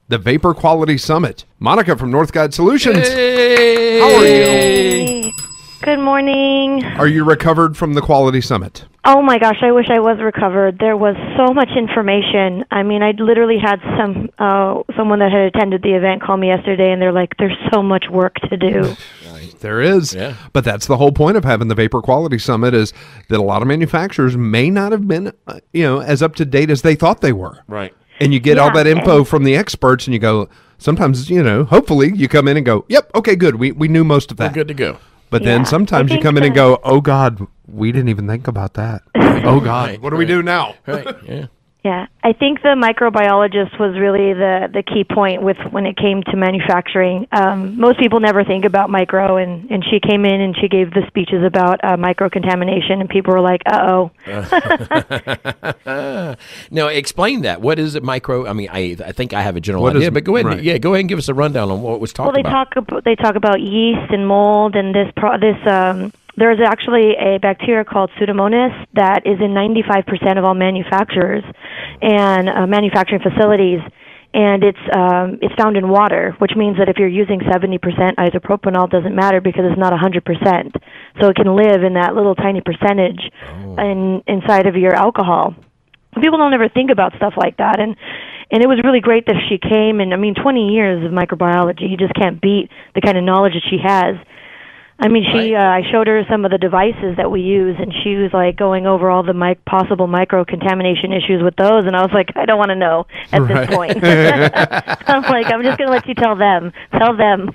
the Vapor Quality Summit. Monica from North Guide Solutions. Hey. How are you? Good morning. Are you recovered from the Quality Summit? Oh my gosh, I wish I was recovered. There was so much information. I mean, I literally had someone that had attended the event call me yesterday, and they're like, "There's so much work to do." There is. Yeah. But that's the whole point of having the Vapor Quality Summit, is that a lot of manufacturers may not have been, as up to date as they thought they were. Right. And you get all that info from the experts, and you go, sometimes, hopefully you come in and go, yep, okay, good. We knew most of that. We're good to go. But then sometimes you come in and go, oh, God, we didn't even think about that. Oh, God, what do we do now? Right, yeah. Yeah, I think the microbiologist was really the key point when it came to manufacturing. Most people never think about micro, and she came in and she gave the speeches about microcontamination, and people were like, uh-oh. Now, explain that. What is it, micro? I mean, I think I have a general idea, but go ahead. Right. Yeah, go ahead and give us a rundown on what was talked about. They talk about yeast and mold, and there's actually a bacteria called Pseudomonas that is in 95% of all manufacturers and manufacturing facilities, and it's found in water, which means that if you're using 70% isopropanol, it doesn't matter because it's not 100%. So it can live in that little tiny percentage inside of your alcohol. People don't ever think about stuff like that, and it was really great that she came. And I mean, 20 years of microbiology, you just can't beat the kind of knowledge that she has. I mean, I showed her some of the devices that we use, and she was like going over all the possible micro-contamination issues with those, and I was like, I don't want to know at this point. I'm like, I'm just going to let you tell them. Tell them.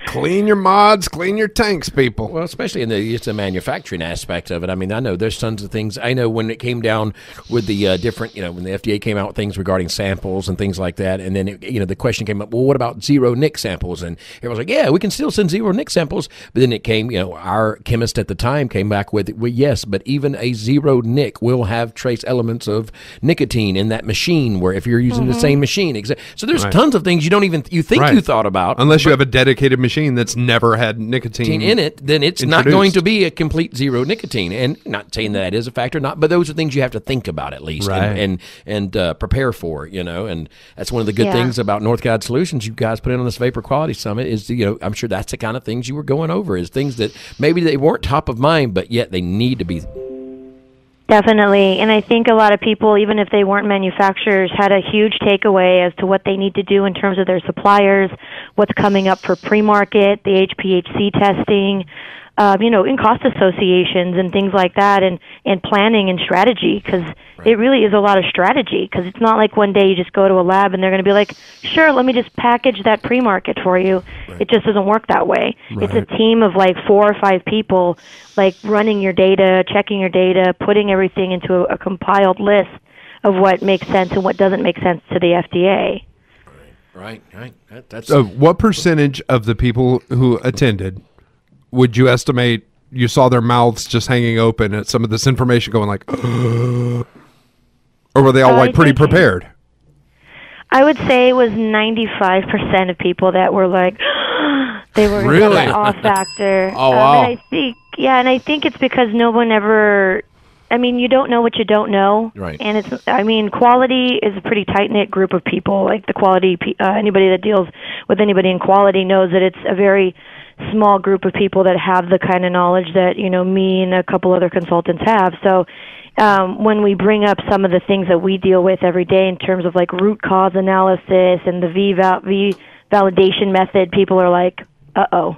Clean your mods, clean your tanks, people. Well, especially in the manufacturing aspect of it. I mean, I know there's tons of things. I know when it came down with the different, when the FDA came out with things regarding samples and things like that, and then, the question came up, well, what about zero nic samples? And everyone's like, yeah, we can still send zero nic samples, but then it came, our chemist at the time came back with, well, yes, but even a zero nic will have trace elements of nicotine in that machine, where if you're using the same machine. So there's tons of things you think you thought about. Unless you have a dedicated machine that's never had nicotine in it, then it's not going to be a complete zero nicotine. And not saying that is a factor, but those are things you have to think about at least and prepare for, and that's one of the good things about North Guide Solutions you guys put in on this Vapor Quality Summit is, I'm sure that's the kind of things you were going over, is things that maybe they weren't top of mind, but yet they need to be. Definitely. And I think a lot of people, even if they weren't manufacturers, had a huge takeaway as to what they need to do in terms of their suppliers, what's coming up for pre-market, the HPHC testing, in cost associations and things like that, and planning and strategy, because it really is a lot of strategy, because it's not like one day you just go to a lab and they're going to be like, sure, let me just package that pre-market for you. Right. It just doesn't work that way. Right. It's a team of like 4 or 5 people, like running your data, checking your data, putting everything into a compiled list of what makes sense and what doesn't make sense to the FDA. Right. That's so what percentage of the people who attended would you estimate you saw their mouths just hanging open at some of this information, going like, or were they all pretty prepared? I would say it was 95% of people that were like, they were really an off factor. Oh, wow. And I think it's because no one ever. I mean, you don't know what you don't know, right? And quality is a pretty tight-knit group of people. Like the quality, anybody that deals with anybody in quality knows that it's a very small group of people that have the kind of knowledge that, me and a couple other consultants have. So when we bring up some of the things that we deal with every day in terms of like root cause analysis and the V validation method, people are like, uh-oh.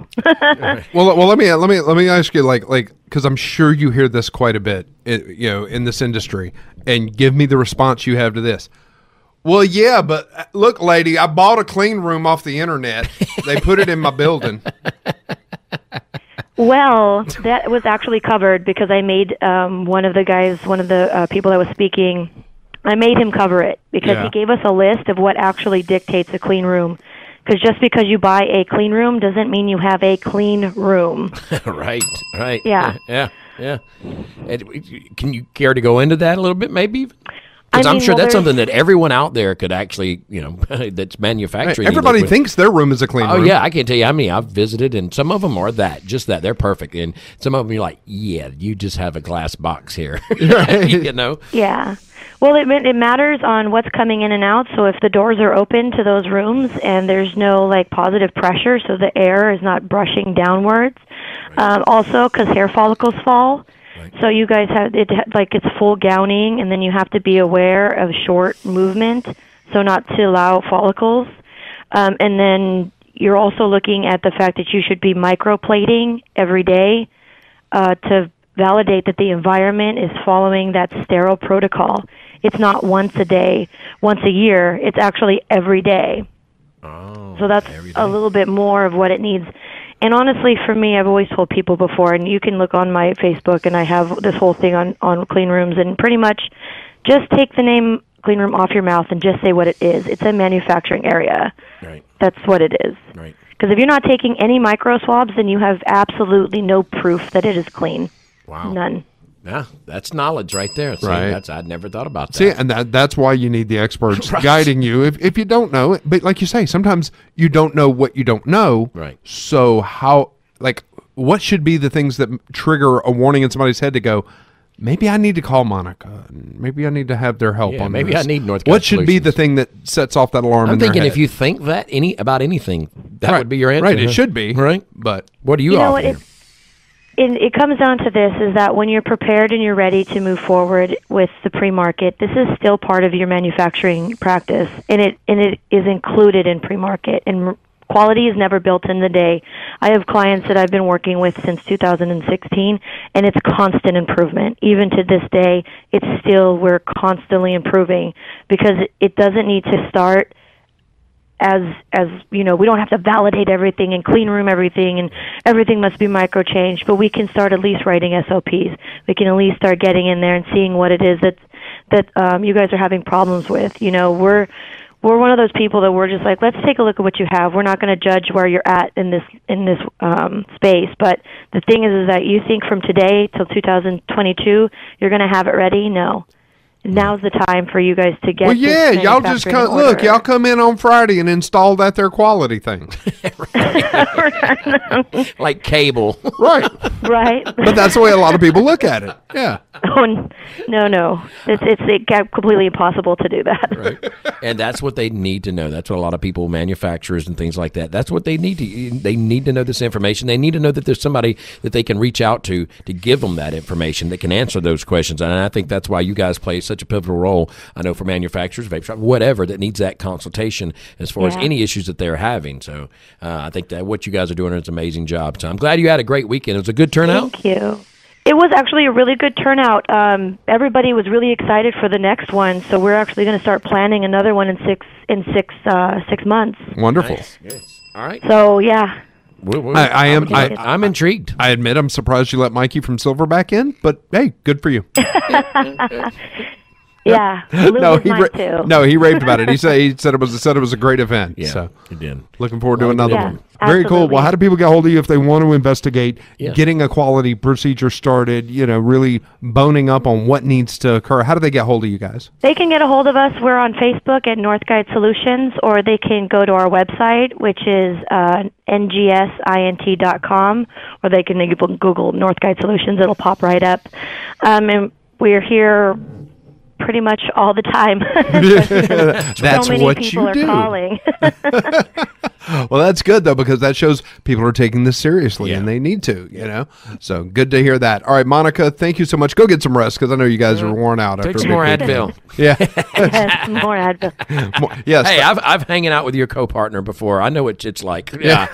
well, let me ask you, like, because I'm sure you hear this quite a bit, in this industry, and give me the response you have to this. Well, yeah, but look, lady, I bought a clean room off the internet. They put it in my building. Well, that was actually covered because I made one of the people that was speaking, I made him cover it because he gave us a list of what actually dictates a clean room. Because just because you buy a clean room doesn't mean you have a clean room. Right. Yeah. And can you care to go into that a little bit, maybe? Because I'm sure that's there's- something that everyone out there could actually, that's manufacturing. Everybody thinks their room is a clean room. Oh yeah, I can't tell you how many I've visited, and some of them are just that. They're perfect, and some of them you're like, yeah, you just have a glass box here, Yeah. Well, it matters on what's coming in and out. So if the doors are open to those rooms and there's no like positive pressure, so the air is not brushing downwards. Also, because hair follicles fall. Right. So you guys have it's full gowning, and then you have to be aware of short movement, so not to allow follicles. And then you're also looking at the fact that you should be microplating every day to validate that the environment is following that sterile protocol. It's not once a day, once a year. It's actually every day. Oh, so that's a little bit more of what it needs. And honestly, for me, I've always told people before, and you can look on my Facebook, and I have this whole thing on clean rooms, and pretty much just take the name clean room off your mouth and just say what it is. It's a manufacturing area. Right. That's what it is. Right. Because if you're not taking any micro swabs, then you have absolutely no proof that it is clean. Wow. None. Yeah, that's knowledge right there. See, right. I'd never thought about that. See, and that's why you need the experts guiding you. If you don't know, but like you say, sometimes you don't know what you don't know. Right. So what should be the things that trigger a warning in somebody's head to go, maybe I need to call Monica. Maybe I need to have their help on maybe this. I need North What should be Solutions. the thing that sets off that alarm? I'm in their thinking head? if you think that about anything, that Right. would be your answer. Right, it should be. Right. But What do you know offer? what? It comes down to this, is that when you're prepared and you're ready to move forward with the pre-market, this is still part of your manufacturing practice, and it is included in pre-market. And quality is never built in the day. I have clients that I've been working with since 2016, and it's constant improvement. Even to this day, we're constantly improving, because it doesn't need to start as we don't have to validate everything and clean room everything, and everything must be micro changed, but we can start at least writing SOPs. We can at least start getting in there and seeing what it is that you guys are having problems with. We're one of those people that we're just like, let's take a look at what you have. We're not going to judge where you're at in this space, but the thing is that you think from today till 2022 you're going to have it ready. No. Now's the time for you guys to get. Well, yeah, y'all just y'all come in on Friday and install that their quality thing, like cable, right? Right. But that's the way a lot of people look at it. Yeah. Oh no, it's completely impossible to do that. Right. And that's what they need to know. That's what a lot of people, manufacturers and things like that. That's what they need to. They need to know this information. They need to know that there's somebody that they can reach out to give them that information that can answer those questions. And I think that's why you guys play such a pivotal role. I know for manufacturers, vape shop, whatever, that needs that consultation as far as any issues that they're having. So I think that what you guys are doing is an amazing job. So I'm glad you had a great weekend. It was a good turnout. Thank you. It was actually a really good turnout. Everybody was really excited for the next one, so we're actually going to start planning another one in six months. Wonderful. Nice. Yes. All right. So yeah. I'm intrigued. I admit I'm surprised you let Mikey from Silverback in, but hey, good for you. Yeah, he raved about it. He said it was a great event. Yeah, so he did. Looking forward to another one. Absolutely. Very cool. Well, how do people get hold of you if they want to investigate Yeah. getting a quality procedure started? Really boning up on what needs to occur. How do they get hold of you guys? They can get a hold of us. We're on Facebook at Northguide Solutions, or they can go to our website, which is ngsint.com, or they can Google Northguide Solutions. It'll pop right up. And we're here pretty much all the time. That's so many what people you are do. calling. Well, that's good though, because that shows people are taking this seriously, Yeah. and they need to. So good to hear that. All right, Monica, thank you so much. Go get some rest, because I know you guys are worn out. Take after some a more big Advil. weekend. Yeah. Yes, more Advil. Yes. Hey, I've hanging out with your co-partner before. I know what it's like. Yeah.